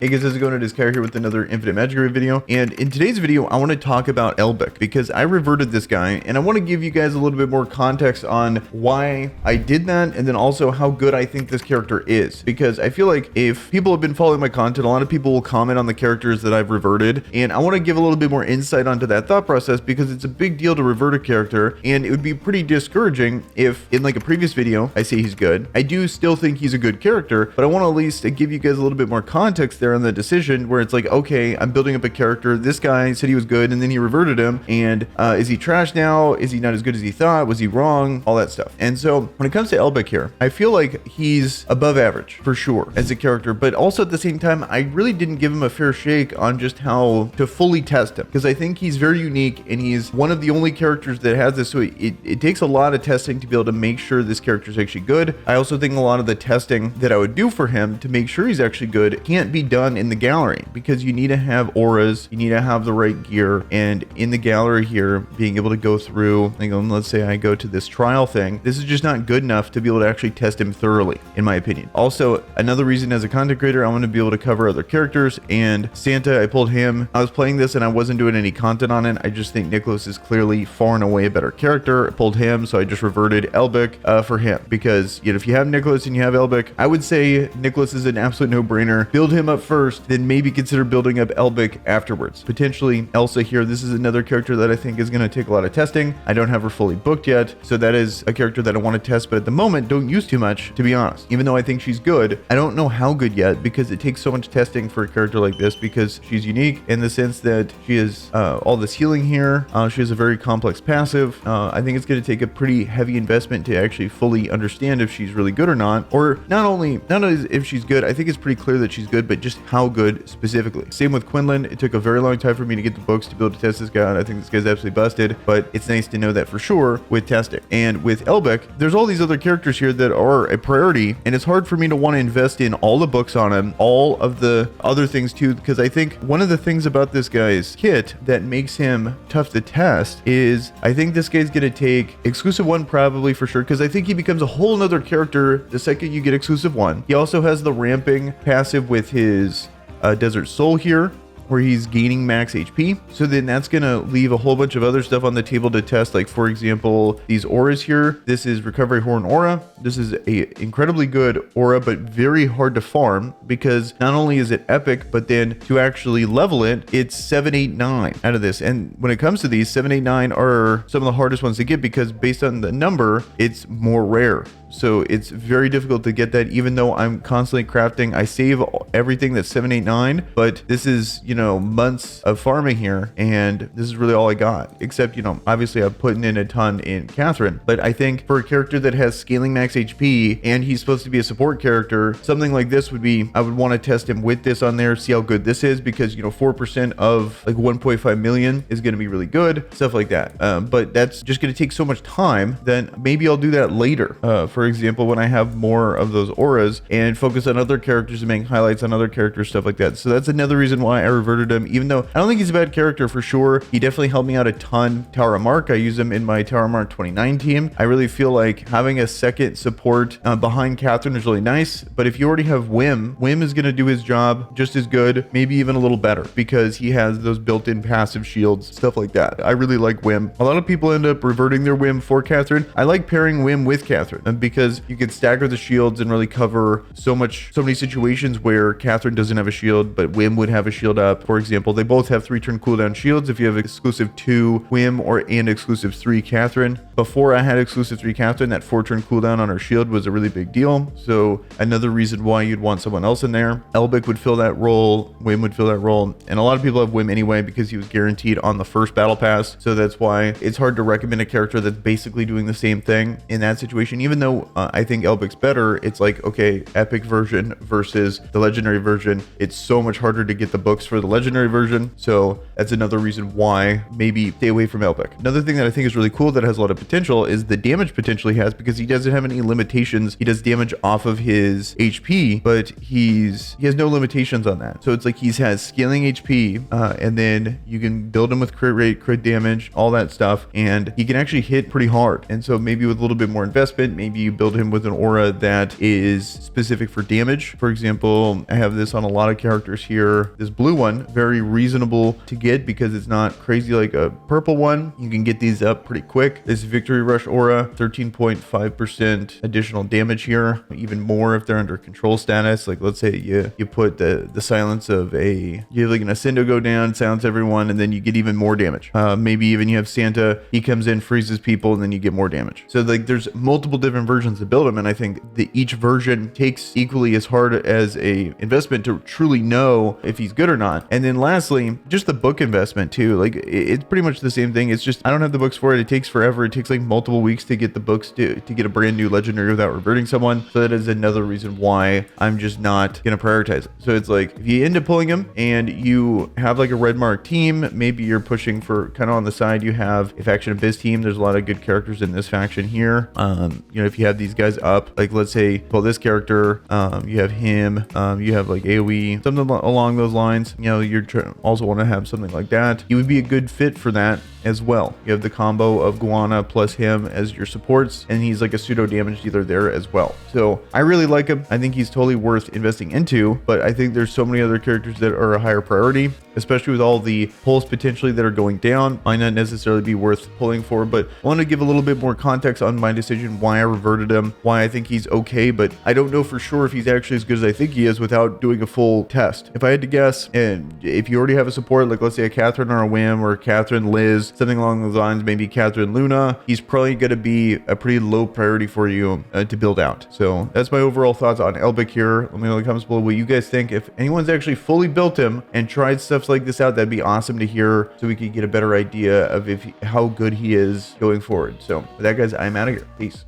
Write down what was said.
Hey guys, how's it going? It is Kire here with another Infinite Magicraid video, and in today's video I want to talk about Elbek because I reverted this guy and I want to give you guys a little bit more context on why I did that, and then also how good I think this character is, because I feel like if people have been following my content, a lot of people will comment on the characters that I've reverted, and I want to give a little bit more insight onto that thought process because it's a big deal to revert a character, and it would be pretty discouraging if in like a previous video I say he's good. I do still think he's a good character, but I want to at least give you guys a little bit more context there on the decision where it's like, okay, I'm building up a character. This guy said he was good and then he reverted him, and is he trash now? Is he not as good as he thought? Was he wrong? All that stuff. And so when it comes to Elbek here, I feel like he's above average for sure as a character, but also at the same time, I really didn't give him a fair shake on just how to fully test him, because I think he's very unique and he's one of the only characters that has this. So it takes a lot of testing to be able to make sure this character is actually good. I also think a lot of the testing that I would do for him to make sure he's actually good can't be done in the gallery, because you need to have auras, you need to have the right gear, and in the gallery here, being able to go through, like, let's say I go to this trial thing, this is just not good enough to be able to actually test him thoroughly, in my opinion. Also, another reason as a content creator, I want to be able to cover other characters, and Santa, I pulled him. I was playing this and I wasn't doing any content on it. I just think Nicholas is clearly far and away a better character. I pulled him, so I just reverted Elbek for him, because you know, if you have Nicholas and you have Elbek, I would say Nicholas is an absolute no-brainer. Build him up first, then maybe consider building up Elbek afterwards. Potentially Elsa here. This is another character that I think is going to take a lot of testing. I don't have her fully booked yet, so that is a character that I want to test, but at the moment don't use too much, to be honest. Even though I think she's good, I don't know how good yet, because it takes so much testing for a character like this, because she's unique in the sense that she has all this healing here. She has a very complex passive. I think it's going to take a pretty heavy investment to actually fully understand if she's really good or not, or not only if she's good. I think it's pretty clear that she's good, but just how good specifically. Same with Quinlan. It took a very long time for me to get the books to be able to test this guy, and I think this guy's absolutely busted, but it's nice to know that for sure with testing. And with Elbek, there's all these other characters here that are a priority, and it's hard for me to want to invest in all the books on him, all of the other things too, because I think one of the things about this guy's kit that makes him tough to test is I think this guy's going to take exclusive 1 probably for sure, because I think he becomes a whole nother character the second you get exclusive 1. He also has the ramping passive with his Desert Soul here, where he's gaining max HP. So then that's gonna leave a whole bunch of other stuff on the table to test. Like for example, these auras here. This is Recovery Horn Aura. This is a incredibly good aura, but very hard to farm, because not only is it epic, but then to actually level it, it's 789 out of this. And when it comes to these, 789 are some of the hardest ones to get, because based on the number, it's more rare. So it's very difficult to get that, even though I'm constantly crafting. I save everything that's 789, but this is, you know, months of farming here, and this is really all I got, except, you know, obviously I'm putting in a ton in Catherine. But I think for a character that has scaling max HP and he's supposed to be a support character, something like this would be, I would want to test him with this on there, see how good this is, because, you know, 4% of like 1.5 million is going to be really good, stuff like that. But that's just going to take so much time, then maybe I'll do that later. For example, when I have more of those auras, and focus on other characters and make highlights on other characters, stuff like that. So that's another reason why I reverted him, even though I don't think he's a bad character for sure. He definitely helped me out a ton. Tower Mark, I use him in my Tower Mark 29 team. I really feel like having a second support behind Catherine is really nice, but if you already have Wim is going to do his job just as good, maybe even a little better, because he has those built-in passive shields, stuff like that. I really like Wim. A lot of people end up reverting their Wim for Catherine. I like pairing Wim with Catherine, because you can stagger the shields and really cover so many situations where Catherine doesn't have a shield, but Wim would have a shield up. For example, they both have 3-turn cooldown shields if you have exclusive 2 Wim and exclusive 3 Catherine. Before I had exclusive 3 Catherine, that 4-turn cooldown on her shield was a really big deal. So another reason why you'd want someone else in there. Elbek would fill that role, Wim would fill that role, and a lot of people have Wim anyway because he was guaranteed on the first battle pass. So that's why it's hard to recommend a character that's basically doing the same thing in that situation. Even though I think Elbek's better, it's like, okay, epic version versus the legendary version, it's so much harder to get the books for the legendary version. So that's another reason why maybe stay away from Elbek. Another thing that I think is really cool that has a lot of potential is the damage potential he has, because he doesn't have any limitations. He does damage off of his HP, but he has no limitations on that. So it's like he has scaling HP, and then you can build him with crit rate, crit damage, all that stuff, and he can actually hit pretty hard. And so maybe with a little bit more investment, maybe you build him with an aura that is specific for damage. For example, I have this on a lot of characters here. This blue one, very reasonable to get because it's not crazy like a purple one. You can get these up pretty quick. This Victory Rush aura, 13.5% additional damage here, even more if they're under control status. Like let's say you put the silence of you have like an Ascendo go down, silence everyone, and then you get even more damage. Maybe even you have Santa, he comes in, freezes people, and then you get more damage. So like there's multiple different versions to build him, and I think that each version takes equally as hard as a investment to truly know if he's good or not. And then lastly, just the book investment too. Like it's pretty much the same thing. It's just I don't have the books for it. It takes forever. It takes like multiple weeks to get the books to get a brand new legendary without reverting someone. So that is another reason why I'm just not gonna prioritize it. So it's like if you end up pulling him and you have like a red mark team, maybe you're pushing for kind of on the side. You have a faction Abyss team. There's a lot of good characters in this faction here. You know, if you have these guys up, like let's say pull this character, you have him, you have like AoE, something along those lines. You know, you're also want to have something like that. He would be a good fit for that as well. You have the combo of Guana plus him as your supports, and he's like a pseudo damage dealer there as well. So I really like him. I think he's totally worth investing into, but I think there's so many other characters that are a higher priority, especially with all the pulls potentially that are going down. Might not necessarily be worth pulling for, but I want to give a little bit more context on my decision, why I reverted him, why I think he's okay, but I don't know for sure if he's actually as good as I think he is without doing a full test. If I had to guess, and if you already have a support, like let's say a Catherine or a Whim or a Catherine Liz, something along those lines, maybe Catherine Luna, he's probably going to be a pretty low priority for you to build out. So that's my overall thoughts on Elbek here. Let me know in the comments below what you guys think. If anyone's actually fully built him and tried stuff like this out, that'd be awesome to hear, so we could get a better idea of how good he is going forward. So with that, guys, I'm out of here. Peace.